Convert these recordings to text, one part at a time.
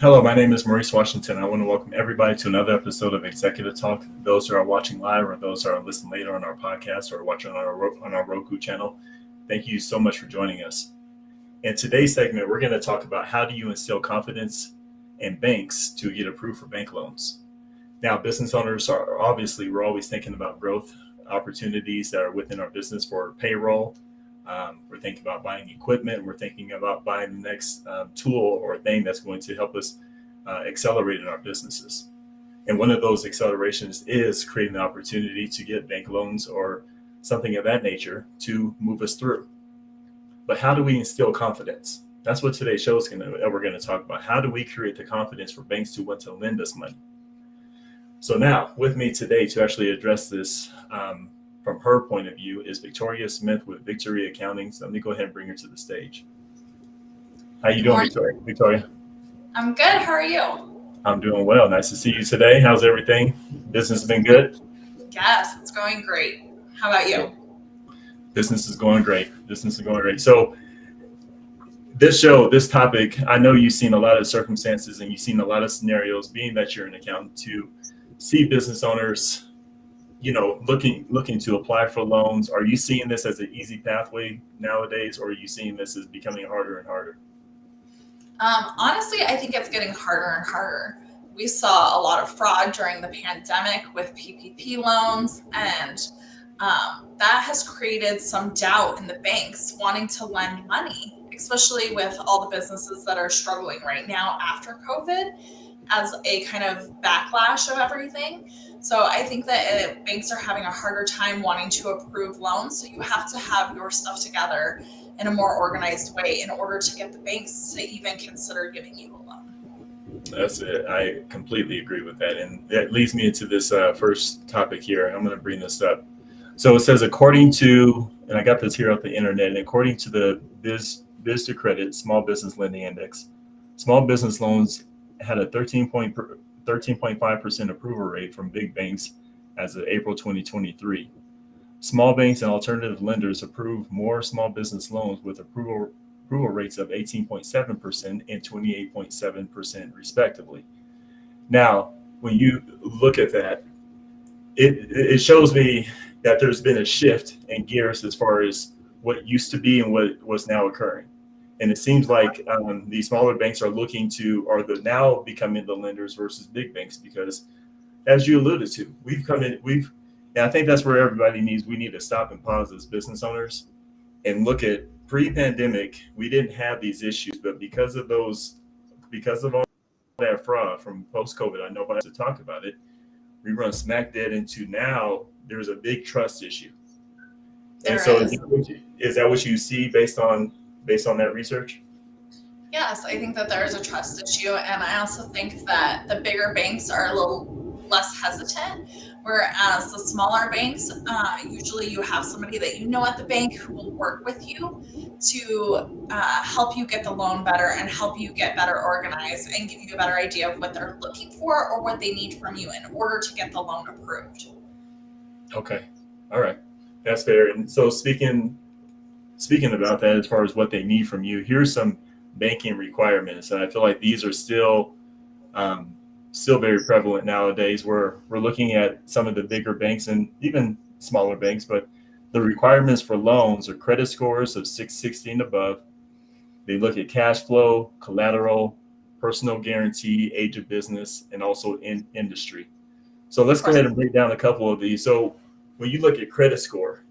Hello, my name is Maurice Washington. I want to welcome everybody to another episode of Executive Talk. Those who are watching live or those who are listening later on our podcast or watching on our Roku channel, thank you so much for joining us. In today's segment, we're going to talk about how do you instill confidence in banks to get approved for bank loans. Now, business owners are obviously, we're always thinking about growth opportunities that are within our business for payroll. We're thinking about buying equipment. We're thinking about buying the next tool or thing that's going to help us accelerate in our businesses. And one of those accelerations is creating the opportunity to get bank loans or something of that nature to move us through. But how do we instill confidence? That's what today's show is we're going to talk about. How do we create the confidence for banks to want to lend us money? So now with me today to actually address this from her point of view is Victoria Smith with Victory Accounting. So let me go ahead and bring her to the stage. How you doing, Victoria? I'm good. How are you? I'm doing well. Nice to see you today. How's everything? Business been good? Yes, it's going great. How about you? Business is going great. So this topic, I know you've seen a lot of circumstances and you've seen a lot of scenarios, being that you're an accountant, to see business owners looking to apply for loans. Are you seeing this as an easy pathway nowadays, or are you seeing this as becoming harder and harder? Honestly, I think it's getting harder and harder. We saw a lot of fraud during the pandemic with PPP loans, and that has created some doubt in the banks wanting to lend money, especially with all the businesses that are struggling right now after COVID as a kind of backlash of everything. So I think that banks are having a harder time wanting to approve loans. So you have to have your stuff together in a more organized way in order to get the banks to even consider giving you a loan. That's it. I completely agree with that. And that leads me into this first topic here. I'm going to bring this up. So it says, according to, and I got this here off the internet, and according to the Biz to Credit Small Business Lending Index, small business loans had a 13.5% approval rate from big banks as of April 2023. Small banks and alternative lenders approved more small business loans with approval rates of 18.7% and 28.7% respectively. Now, when you look at that, it shows me that there's been a shift in gears as far as what used to be and what was now occurring. And it seems like these smaller banks are they're now becoming the lenders versus big banks, because as you alluded to, and I think that's where we need to stop and pause as business owners and look at pre-pandemic. We didn't have these issues, but because of all that fraud from post-COVID, I know nobody has to talk about it. We run smack dead into now there's a big trust issue. And so is that what you see based on that research? Yes, I think that there is a trust issue, and I also think that the bigger banks are a little less hesitant, whereas the smaller banks, usually you have somebody that you know at the bank who will work with you to help you get the loan better and help you get better organized and give you a better idea of what they're looking for or what they need from you in order to get the loan approved. Okay. All right. That's fair. And so speaking about that, as far as what they need from you, here's some banking requirements, and I feel like these are still very prevalent nowadays. We're looking at some of the bigger banks and even smaller banks, but the requirements for loans are credit scores of 660 and above. They look at cash flow, collateral, personal guarantee, age of business, and also in industry. So let's go ahead and break down a couple of these. So when you look at credit score,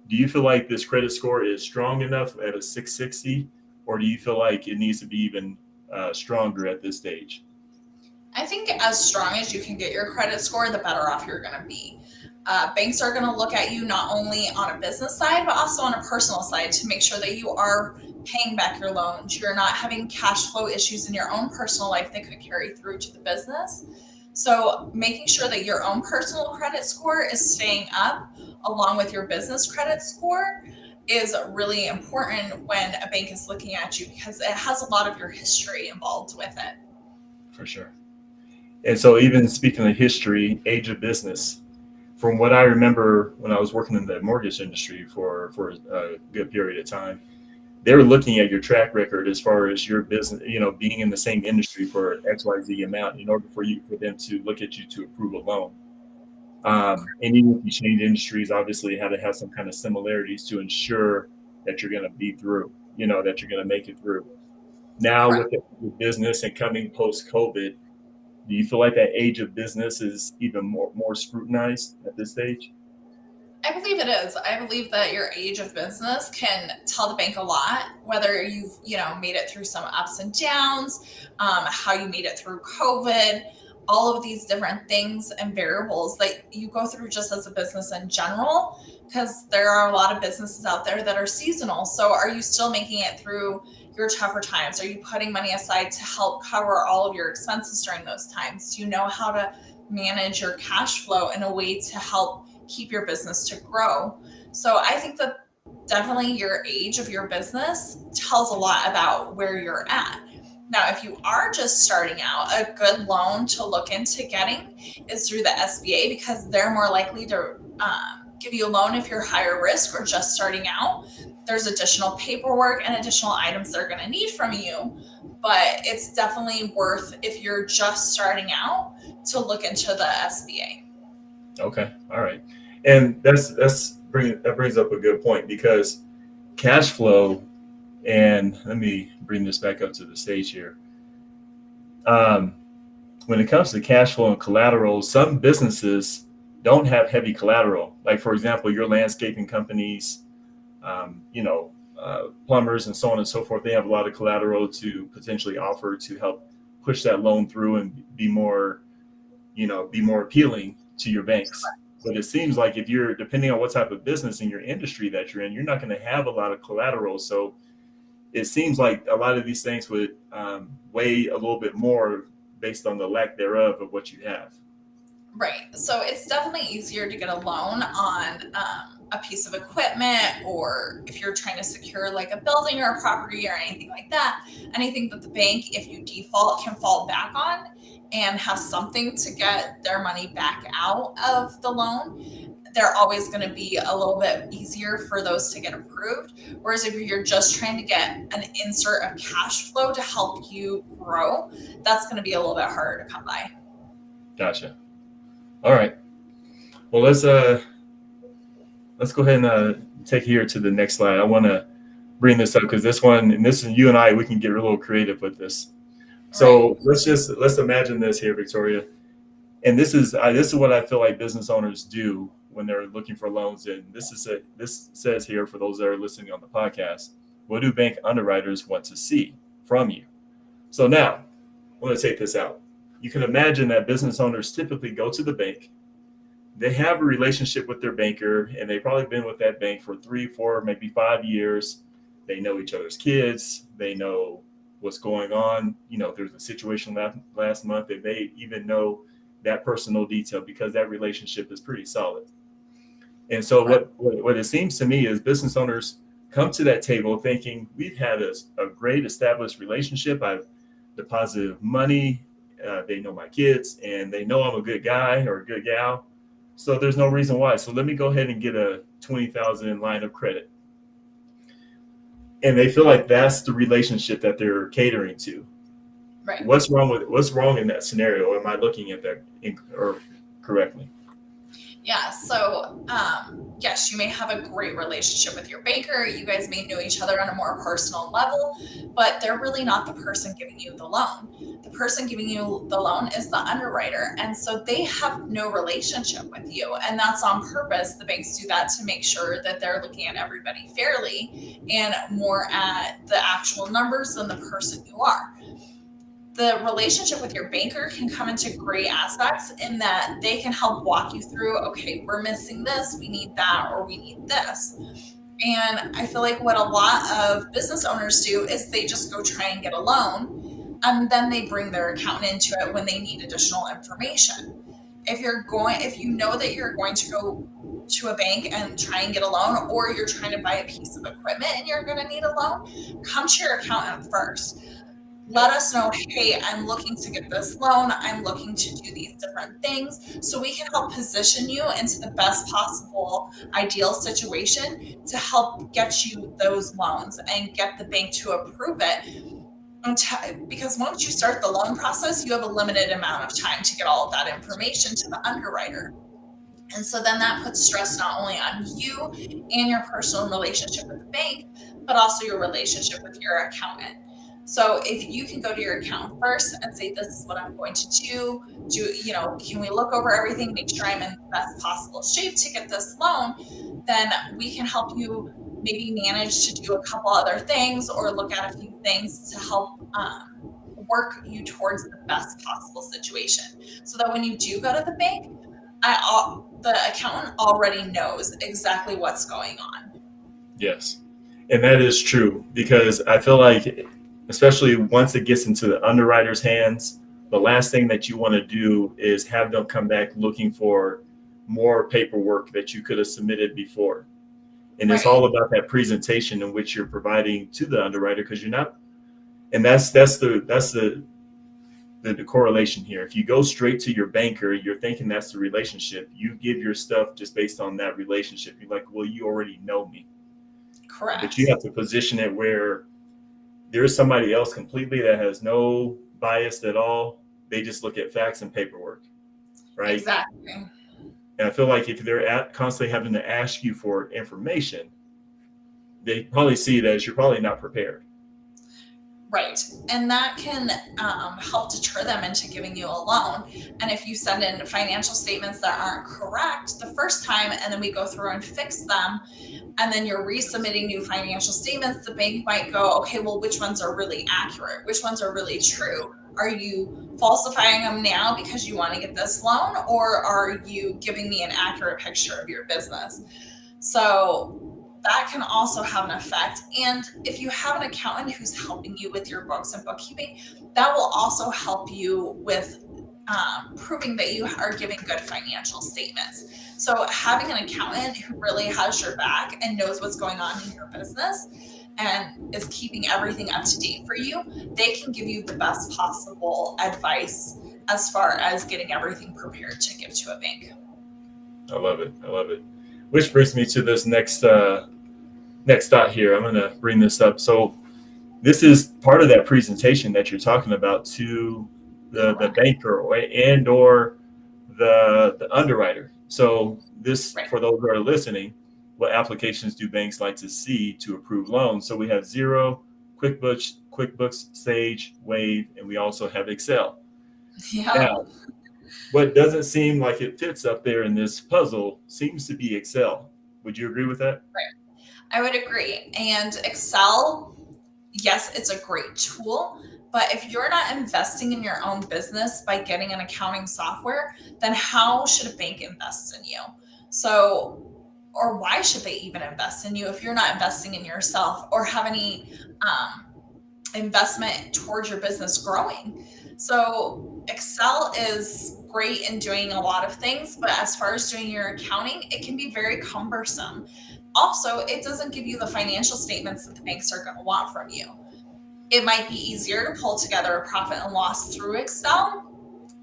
do you feel like this credit score is strong enough at a 660, or do you feel like it needs to be even stronger at this stage? I think as strong as you can get your credit score, the better off you're going to be. Banks are going to look at you not only on a business side, but also on a personal side to make sure that you are paying back your loans. You're not having cash flow issues in your own personal life that could carry through to the business. So making sure that your own personal credit score is staying up along with your business credit score is really important when a bank is looking at you, because it has a lot of your history involved with it. For sure. And so even speaking of history, age of business, from what I remember when I was working in the mortgage industry for a good period of time, they're looking at your track record as far as your business, being in the same industry for XYZ amount in order for them to look at you to approve a loan. And even if you change industries, obviously you have to have some kind of similarities to ensure that you're going to be through, that you're going to make it through. Now Correct. with the business and coming post COVID, do you feel like that age of business is even more scrutinized at this stage? I believe it is. I believe that your age of business can tell the bank a lot, whether you've, made it through some ups and downs, how you made it through COVID, all of these different things and variables that you go through just as a business in general, because there are a lot of businesses out there that are seasonal. So are you still making it through your tougher times? Are you putting money aside to help cover all of your expenses during those times? Do you know how to manage your cash flow in a way to help keep your business to grow? So I think that definitely your age of your business tells a lot about where you're at. Now, if you are just starting out, a good loan to look into getting is through the SBA, because they're more likely to give you a loan if you're higher risk or just starting out. There's additional paperwork and additional items they're going to need from you, but it's definitely worth, if you're just starting out, to look into the SBA. Okay, all right, and that brings up a good point because cash flow, and let me bring this back up to the stage here. Um, when it comes to cash flow and collateral, some businesses don't have heavy collateral. Like for example, your landscaping companies, plumbers, and so on and so forth. They have a lot of collateral to potentially offer to help push that loan through and be more appealing to your banks. But it seems like if you're depending on what type of business in your industry that you're in, you're not going to have a lot of collateral. So it seems like a lot of these things would weigh a little bit more based on the lack thereof of what you have. Right. So it's definitely easier to get a loan on a piece of equipment, or if you're trying to secure like a building or a property or anything like that, anything that the bank, if you default, can fall back on and have something to get their money back out of the loan. They're always going to be a little bit easier for those to get approved. Whereas if you're just trying to get an insert of cash flow to help you grow, that's going to be a little bit harder to come by. Gotcha. All right. Well, let's go ahead and take here to the next slide. I want to bring this up because this one, and this is you and I, we can get a little creative with this. Right. So let's imagine this here, Victoria. And this is what I feel like business owners do when they're looking for loans. And this says here for those that are listening on the podcast, what do bank underwriters want to see from you? So now, I want to take this out. You can imagine that business owners typically go to the bank. They have a relationship with their banker, and they've probably been with that bank for 3, 4, maybe 5 years. They know each other's kids. They know what's going on. If there's a situation last month, they may even know that personal detail because that relationship is pretty solid. And so Right. what it seems to me is business owners come to that table thinking we've had a great established relationship. I've deposited money. They know my kids and they know I'm a good guy or a good gal. So there's no reason why. So let me go ahead and get a 20,000 line of credit. And they feel like that's the relationship that they're catering to. Right. What's wrong in that scenario? Am I looking at that or correctly? Yeah. So, yes, you may have a great relationship with your banker. You guys may know each other on a more personal level, but they're really not the person giving you the loan. The person giving you the loan is the underwriter. And so they have no relationship with you. And that's on purpose. The banks do that to make sure that they're looking at everybody fairly and more at the actual numbers than the person you are. The relationship with your banker can come into great aspects in that they can help walk you through, okay, we're missing this, we need that, or we need this. And I feel like what a lot of business owners do is they just go try and get a loan, and then they bring their accountant into it when they need additional information. If you know that you're going to go to a bank and try and get a loan, or you're trying to buy a piece of equipment and you're going to need a loan, come to your accountant first. let us know, hey, I'm looking to get this loan. I'm looking to do these different things. So we can help position you into the best possible ideal situation to help get you those loans and get the bank to approve it. Because once you start the loan process, you have a limited amount of time to get all of that information to the underwriter. And so then that puts stress not only on you and your personal relationship with the bank, but also your relationship with your accountant. So if you can go to your accountant first and say, this is what I'm going to can we look over everything, make sure I'm in the best possible shape to get this loan, then we can help you maybe manage to do a couple other things or look at a few things to help work you towards the best possible situation. So that when you do go to the bank, the accountant already knows exactly what's going on. Yes. And that is true because I feel like, especially once it gets into the underwriter's hands, the last thing that you want to do is have them come back looking for more paperwork that you could have submitted before. And it's Right. all about that presentation in which you're providing to the underwriter because you're not, and that's the correlation here. If you go straight to your banker, you're thinking that's the relationship. You give your stuff just based on that relationship. You're like, well, you already know me. But you Correct. have to position it where there's somebody else completely that has no bias at all. They just look at facts and paperwork, right? Exactly. And I feel like if they're constantly having to ask you for information, they probably see it as you're probably not prepared. Right. And that can help deter them into giving you a loan. And if you send in financial statements that aren't correct the first time, and then we go through and fix them, and then you're Yes. resubmitting new financial statements, the bank might go, okay, well, which ones are really accurate? Which ones are really true? Are you falsifying them now because you want to get this loan, or are you giving me an accurate picture of your business? So that can also have an effect. And if you have an accountant who's helping you with your books and bookkeeping, that will also help you with proving that you are giving good financial statements. So having an accountant who really has your back and knows what's going on in your business and is keeping everything up to date for you, they can give you the best possible advice as far as getting everything prepared to give to a bank. I love it. I love it. Which brings me to this next thought here. I'm going to bring this up. So this is part of that presentation that you're talking about to the Correct. banker or the underwriter. So this, Right. for those who are listening, what applications do banks like to see to approve loans? So we have Zero, QuickBooks, Sage, Wave, and we also have Excel. Yeah. Now, what doesn't seem like it fits up there in this puzzle seems to be Excel. Would you agree with that? I would agree. And Excel, yes, it's a great tool, but if you're not investing in your own business by getting an accounting software, then how should a bank invest in you? So, or why should they even invest in you if you're not investing in yourself or have any um, investment towards your business growing? So, Excel is great in doing a lot of things, but as far as doing your accounting, it can be very cumbersome. Also, it doesn't give you the financial statements that the banks are going to want from you. It might be easier to pull together a profit and loss through Excel,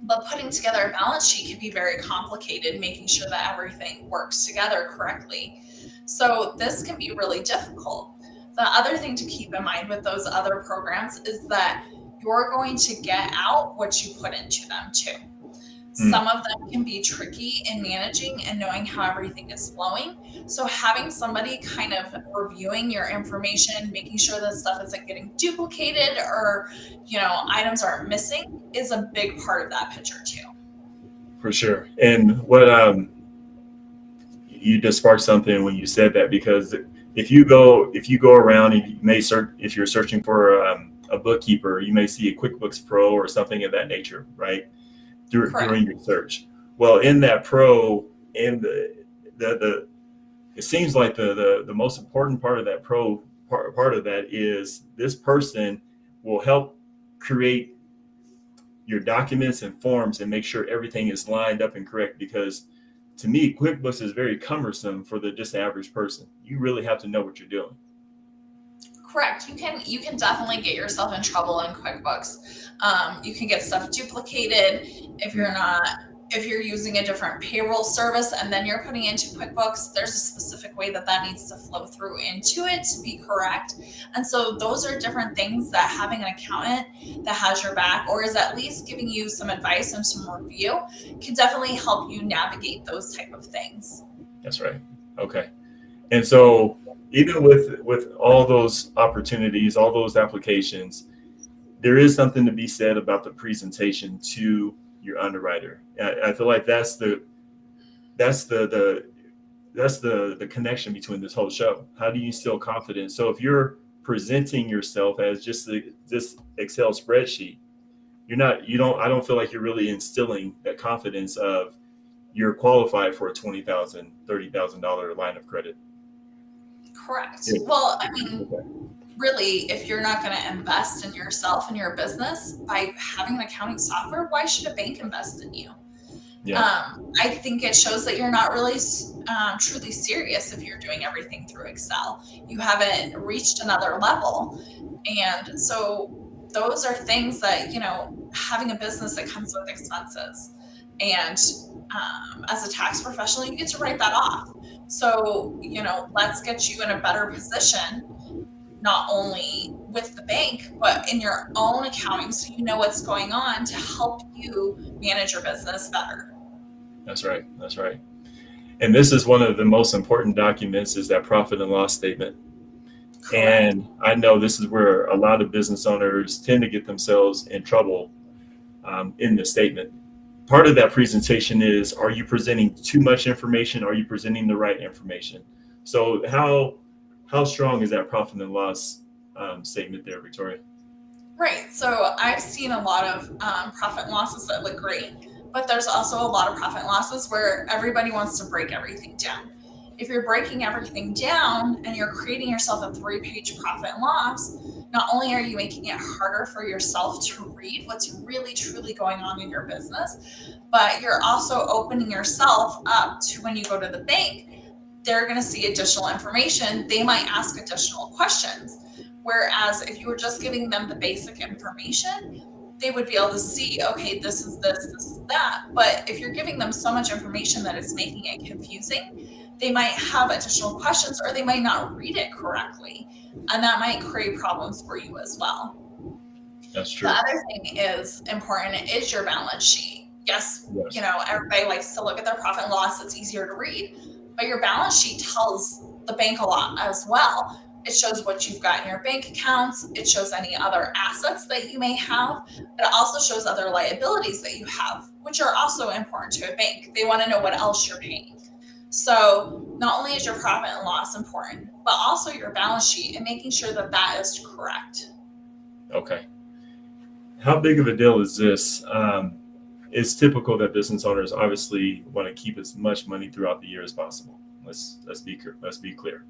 but putting together a balance sheet can be very complicated, making sure that everything works together correctly. So, this can be really difficult. The other thing to keep in mind with those other programs is that you're going to get out what you put into them too. Hmm, Some of them can be tricky in managing and knowing how everything is flowing. So, having somebody kind of reviewing your information, making sure that stuff isn't getting duplicated or, items aren't missing is a big part of that picture, too. for sure. And what you just sparked something when you said that because if you go around and you may search if you're searching for a bookkeeper, you may see a QuickBooks Pro or something of that nature, right? Correct. During your search. Well, in that Pro, in the it seems like the most important part of that part of that is this person will help create your documents and forms and make sure everything is lined up and correct because to me QuickBooks is very cumbersome for the just average person. You really have to know what you're doing. Correct. You can definitely get yourself in trouble in QuickBooks. You can get stuff duplicated if you're not if you're using a different payroll service and then you're putting into QuickBooks. There's a specific way that that needs to flow through into it to be correct. And so those are different things that having an accountant that has your back or is at least giving you some advice and some review can definitely help you navigate those type of things. That's right. Okay. And so even with all those opportunities, all those applications, there is something to be said about the presentation to your underwriter. I feel like that's the connection between this whole show. How do you instill confidence? So if you're presenting yourself as just this Excel spreadsheet, I don't feel like you're really instilling that confidence of you're qualified for a $20,000, $30,000 line of credit. Correct. Yeah. Well, I mean, Okay. really, if you're not going to invest in yourself and your business by having an accounting software, why should a bank invest in you? Yeah. I think it shows that you're not really truly serious if you're doing everything through Excel. You haven't reached another level. And so those are things that, having a business that comes with expenses. And as a tax professional, you get to write that off. So, let's get you in a better position, not only with the bank, but in your own accounting so you know what's going on to help you manage your business better. That's right. That's right. And this is one of the most important documents is that profit and loss statement. Correct. And I know this is where a lot of business owners tend to get themselves in trouble in the statement. Part of that presentation is, are you presenting too much information? Are you presenting the right information? So how strong is that profit and loss statement there, Victoria? Right. So I've seen a lot of profit and losses that look great, but there's also a lot of profit and losses where everybody wants to break everything down. If you're breaking everything down and you're creating yourself a 3-page profit and loss, not only are you making it harder for yourself to read what's really truly going on in your business, but you're also opening yourself up to when you go to the bank, they're going to see additional information. They might ask additional questions. Whereas if you were just giving them the basic information, they would be able to see, okay, this is that. But if you're giving them so much information that it's making it confusing, they might have additional questions or they might not read it correctly. And that might create problems for you as well. That's true. The other thing is important is your balance sheet. Yes, everybody likes to look at their profit and loss. It's easier to read. But your balance sheet tells the bank a lot as well. It shows what you've got in your bank accounts. It shows any other assets that you may have. It also shows other liabilities that you have, which are also important to a bank. They want to know what else you're paying. So not only is your profit and loss important, but also your balance sheet and making sure that that is correct. Okay. How big of a deal is this? It's typical that business owners obviously want to keep as much money throughout the year as possible. Let's be clear.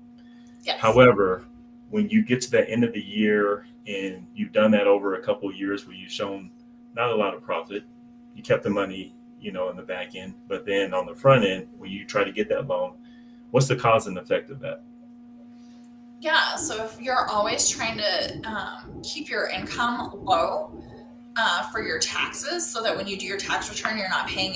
Yes. However, when you get to the end of the year and you've done that over a couple of years where you've shown not a lot of profit, you kept the money, in the back end, but then on the front end, when you try to get that loan, what's the cause and effect of that? Yeah. So if you're always trying to keep your income low for your taxes so that when you do your tax return, you're not paying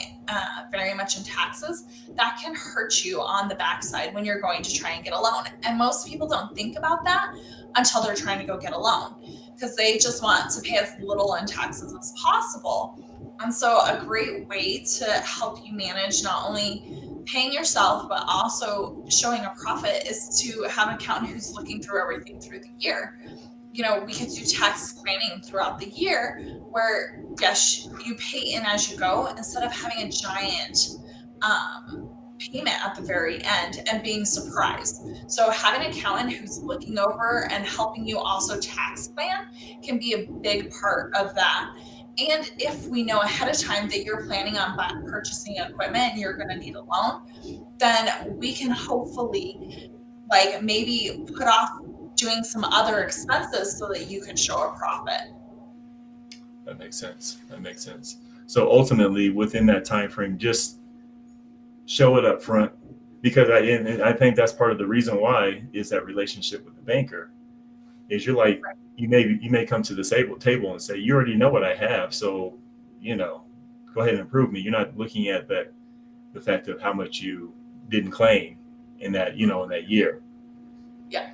very much in taxes, that can hurt you on the backside when you're going to try and get a loan. And most people don't think about that until they're trying to go get a loan because they just want to pay as little in taxes as possible. And so a great way to help you manage not only paying yourself, but also showing a profit is to have an accountant who's looking through everything through the year. We could do tax planning throughout the year where, yes, you pay in as you go instead of having a giant payment at the very end and being surprised. So having an accountant who's looking over and helping you also tax plan can be a big part of that. And if we know ahead of time that you're planning on purchasing equipment and you're going to need a loan, then we can hopefully maybe put off doing some other expenses so that you can show a profit. That makes sense. So ultimately, within that time frame, just show it up front, because I think that's part of the reason why is that relationship with the banker. is you're like, you may come to the table and say, you already know what I have, so you know, go ahead and approve me. You're not looking at that the fact of how much you didn't claim in that in that year. Yeah.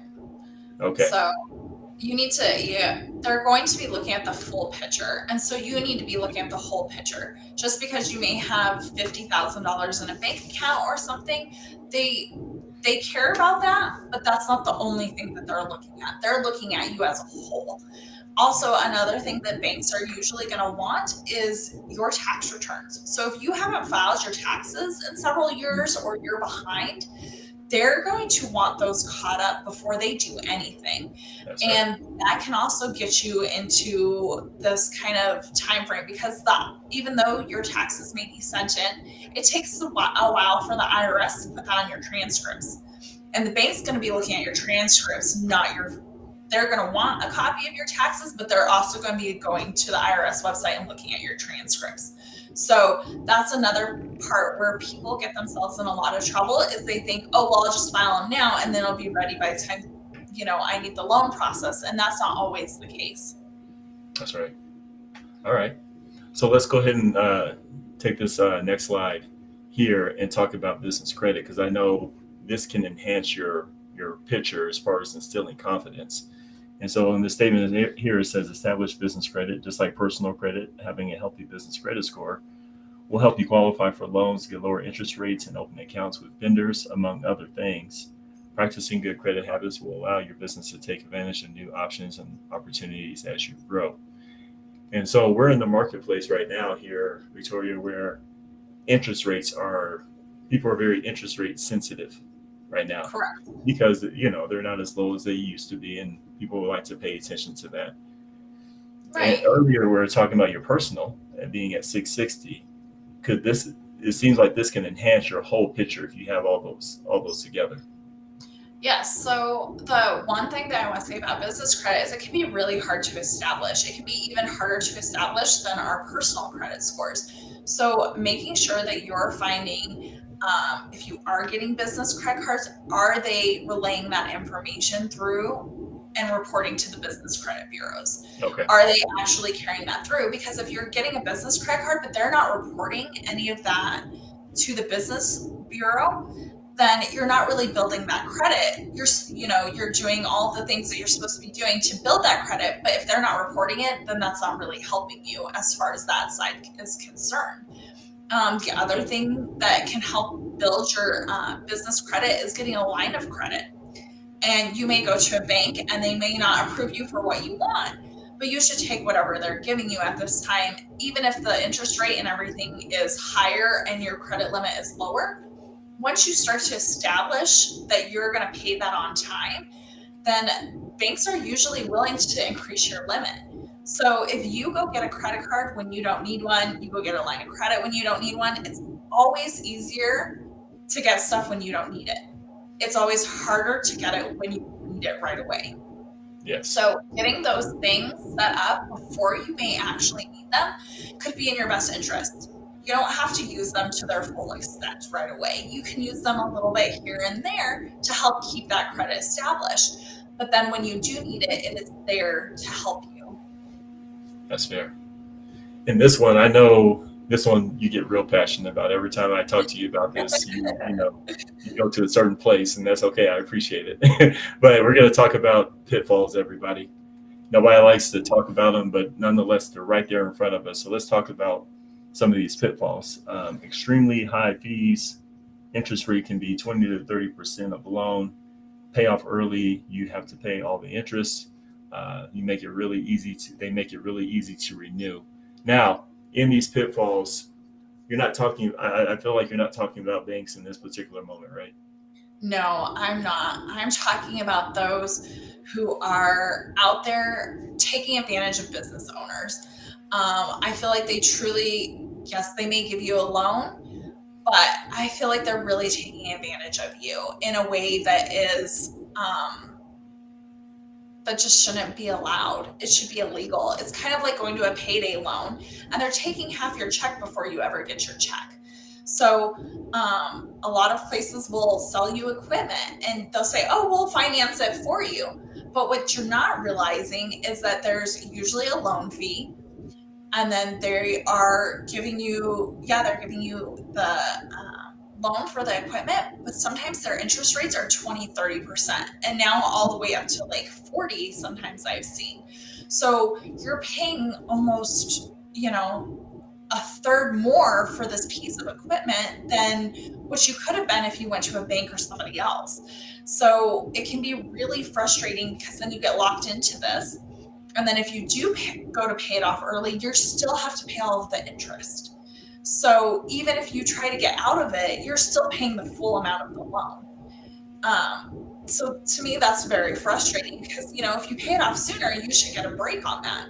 Okay. So you need to, yeah, they're going to be looking at the full picture. And so you need to be looking at the whole picture. Just because you may have $50,000 in a bank account or something, they care about that, but that's not the only thing that they're looking at. They're looking at you as a whole. Also, another thing that banks are usually going to want is your tax returns. So if you haven't filed your taxes in several years or you're behind, they're going to want those caught up before they do anything. That's right. And that can also get you into this kind of time frame because even though your taxes may be sent in, it takes a while for the IRS to put that on your transcripts. And the bank's going to be looking at your transcripts, not your. They're going to want a copy of your taxes, but they're also going to be going to the IRS website and looking at your transcripts. So that's another part where people get themselves in a lot of trouble is they think, oh, well, I'll just file them now and then it'll be ready by the time, I need the loan process. And that's not always the case. That's right. All right. So let's go ahead and take this next slide here and talk about business credit because I know this can enhance your picture as far as instilling confidence. And so in the statement here, it says establish business credit, just like personal credit, having a healthy business credit score will help you qualify for loans, get lower interest rates, and open accounts with vendors, among other things. Practicing good credit habits will allow your business to take advantage of new options and opportunities as you grow. And so we're in the marketplace right now here, Victoria, where interest rates are, people are very interest rate sensitive right now Correct. because, they're not as low as they used to be. And people would like to pay attention to that. And Right. earlier we were talking about your personal and being at 660. Could this, it seems like this can enhance your whole picture if you have all those together. Yes. So the one thing that I want to say about business credit is it can be really hard to establish. It can be even harder to establish than our personal credit scores. So making sure that you're finding if you are getting business credit cards, are they relaying that information through and reporting to the business credit bureaus? Okay. Are they actually carrying that through? Because if you're getting a business credit card, but they're not reporting any of that to the business bureau, then you're not really building that credit. You're doing all the things that you're supposed to be doing to build that credit, but if they're not reporting it, then that's not really helping you as far as that side is concerned. The other thing that can help build your business credit is getting a line of credit. And you may go to a bank and they may not approve you for what you want, but you should take whatever they're giving you at this time, even if the interest rate and everything is higher and your credit limit is lower. Once you start to establish that you're going to pay that on time, then banks are usually willing to increase your limit. So if you go get a credit card when you don't need one, you go get a line of credit when you don't need one, it's always easier to get stuff when you don't need it. It's always harder to get it when you need it right away. Yes. So getting those things set up before you may actually need them could be in your best interest. You don't have to use them to their full extent right away. You can use them a little bit here and there to help keep that credit established. But then when you do need it, it is there to help you. That's fair. And this one, I know this one you get real passionate about. Every time I talk to you about this, you go to a certain place, and that's okay. I appreciate it. But we're going to talk about pitfalls, everybody. Nobody likes to talk about them, but nonetheless, they're right there in front of us. So let's talk about some of these pitfalls. Extremely high fees. Interest rate can be 20 to 30% of the loan. Pay off early. You have to pay all the interest. You make it really easy to. They make it really easy to renew. Now, in these pitfalls, you're not talking. I feel like you're not talking about banks in this particular moment, right? No, I'm not. I'm talking about those who are out there taking advantage of business owners. I feel like they truly, yes, they may give you a loan, but I feel like they're really taking advantage of you in a way that is that just shouldn't be allowed. It should be illegal. It's kind of like going to a payday loan and they're taking half your check before you ever get your check. So a lot of places will sell you equipment and they'll say, oh, we'll finance it for you. But what you're not realizing is that there's usually a loan fee, and then they are giving you, they're giving you the loan for the equipment, but sometimes their interest rates are 20-30%, and now all the way up to like 40 sometimes I've seen. So you're paying almost, a third more for this piece of equipment than what you could have been if you went to a bank or somebody else. So it can be really frustrating because then you get locked into this. And then if you do go to pay it off early, you still have to pay all of the interest. So even if you try to get out of it, you're still paying the full amount of the loan. So to me, that's very frustrating because, if you pay it off sooner, you should get a break on that.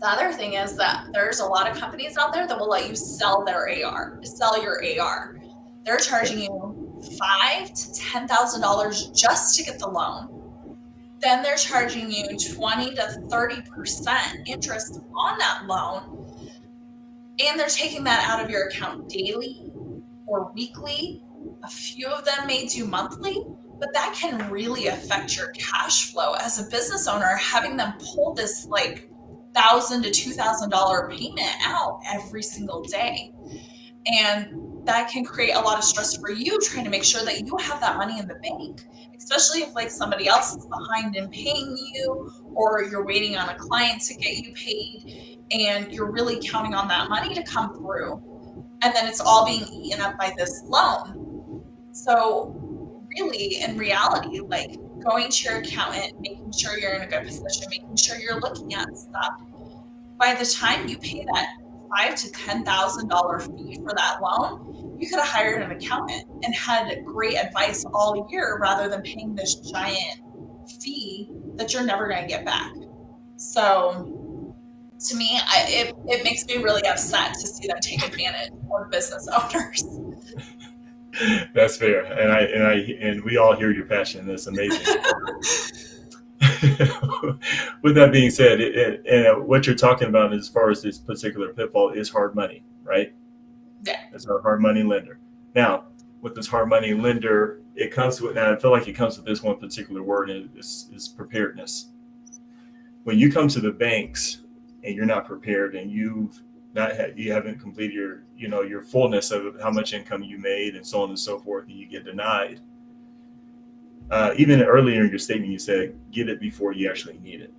The other thing is that there's a lot of companies out there that will let you sell your AR. They're charging you $5,000 to $10,000 just to get the loan. Then they're charging you 20 to 30% interest on that loan. And they're taking that out of your account daily or weekly. A few of them may do monthly, but that can really affect your cash flow as a business owner, having them pull this like $1,000 to $2,000 payment out every single day. And that can create a lot of stress for you trying to make sure that you have that money in the bank, especially if like somebody else is behind in paying you, or you're waiting on a client to get you paid and you're really counting on that money to come through. And then it's all being eaten up by this loan. So really, in reality, like going to your accountant, making sure you're in a good position, making sure you're looking at stuff. By the time you pay that $5,000 to $10,000 fee for that loan, you could have hired an accountant and had great advice all year rather than paying this giant fee that you're never going to get back. So to me, it makes me really upset to see them take advantage of business owners. That's fair, and we all hear your passion. That's amazing. With that being said, and what you're talking about as far as this particular pitfall is hard money, right? Yeah. It's a hard money lender. Now, with this hard money lender, it comes with, now I feel like it comes with this one particular word, and is preparedness. When you come to the banks and you're not prepared, and you haven't completed your fullness of how much income you made and so on and so forth, and you get denied. Even earlier in your statement, you said get it before you actually need it.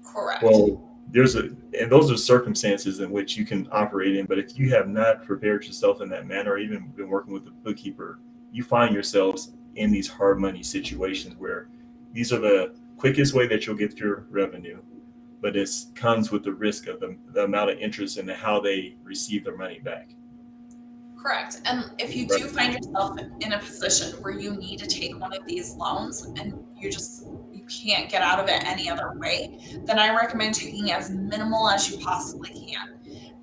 Correct. Well, and those are circumstances in which you can operate in. But if you have not prepared yourself in that manner, or even been working with a bookkeeper, you find yourselves in these hard money situations where these are the quickest way that you'll get your revenue, but it comes with the risk of the amount of interest and how they receive their money back. Correct. And if you do find yourself in a position where you need to take one of these loans and you can't get out of it any other way, then I recommend taking as minimal as you possibly can.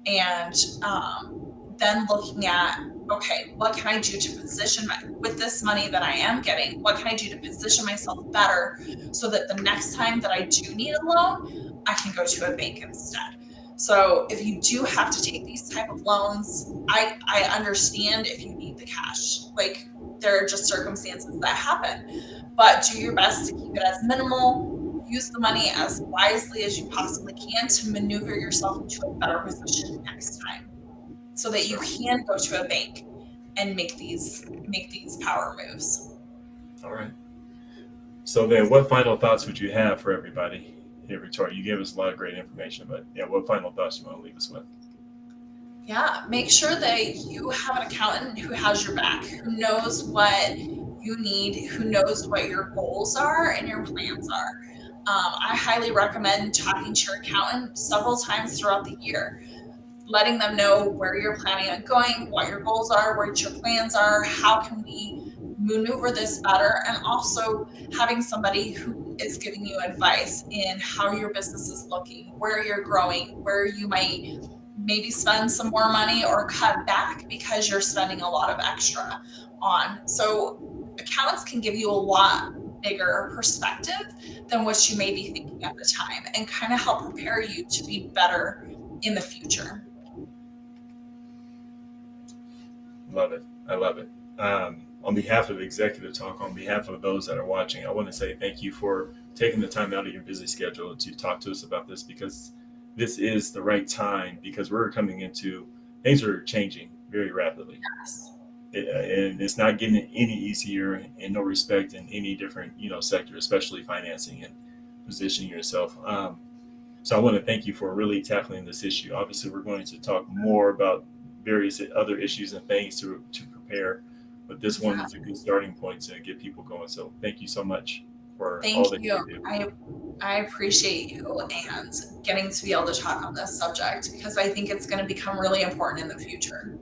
And then looking at, okay, what can I do to position with this money that I am getting? What can I do to position myself better so that the next time that I do need a loan, I can go to a bank instead? So if you do have to take these type of loans, I understand if you need the cash. Like there are just circumstances that happen, but do your best to keep it as minimal. Use the money as wisely as you possibly can to maneuver yourself into a better position next time, so that you can go to a bank and make these power moves. All right. So then, what final thoughts would you have for everybody here, Victoria? You gave us a lot of great information, but yeah, what final thoughts do you want to leave us with? Yeah, make sure that you have an accountant who has your back, who knows what you need, who knows what your goals are and your plans are. I highly recommend talking to your accountant several times throughout the year, letting them know where you're planning on going, what your goals are, what your plans are, how can we maneuver this better, and also having somebody who is giving you advice in how your business is looking, where you're growing, where you might maybe spend some more money or cut back because you're spending a lot of extra on. So accountants can give you a lot bigger perspective than what you may be thinking at the time, and kind of help prepare you to be better in the future. Love it. I love it. On behalf of Executive Talk, on behalf of those that are watching, I want to say thank you for taking the time out of your busy schedule to talk to us about this, because this is the right time, because we're coming into things are changing very rapidly. Yes. And it's not getting any easier in no respect in any different sector, especially financing and positioning yourself. So I want to thank you for really tackling this issue. Obviously, we're going to talk more about various other issues and things to prepare, but this one Yeah. is a good starting point to get people going. So thank you so much for Thank all that you. you do. I appreciate you and getting to be able to talk on this subject because I think it's going to become really important in the future.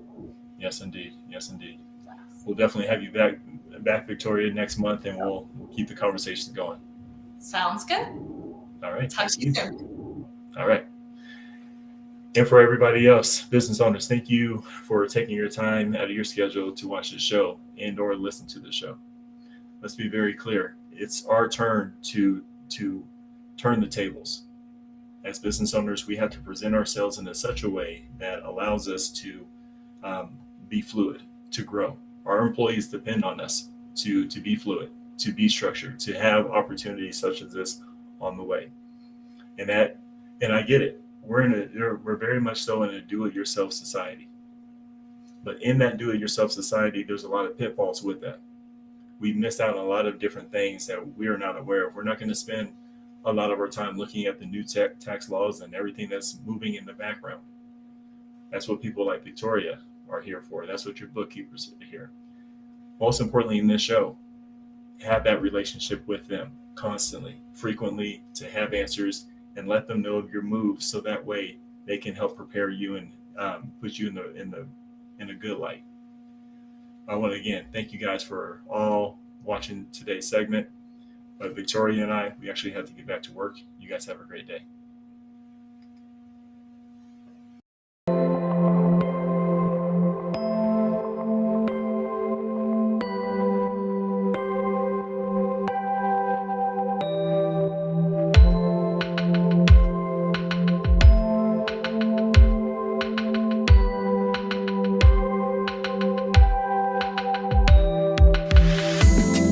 Yes, indeed. Yes, indeed. Yes. We'll definitely have you back, Victoria, next month, and we'll keep the conversation going. Sounds good. All right. Talk Thank to you you. soon. All right. And for everybody else, business owners, thank you for taking your time out of your schedule to watch the show and or listen to the show. Let's be very clear. It's our turn to turn the tables. As business owners, we have to present ourselves in such a way that allows us to be fluid, to grow. Our employees depend on us to be fluid, to be structured, to have opportunities such as this on the way. And that, and I get it. We're very much so in a do-it-yourself society. But in that do-it-yourself society, there's a lot of pitfalls with that. We miss out on a lot of different things that we are not aware of. We're not going to spend a lot of our time looking at the new tax laws and everything that's moving in the background. That's what people like Victoria are here for. That's what your bookkeepers are here. Most importantly, in this show, have that relationship with them constantly, frequently, to have answers and let them know of your moves, so that way they can help prepare you and put you in a good light. I want to again thank you guys for all watching today's segment. But Victoria and I, we actually have to get back to work. You guys have a great day.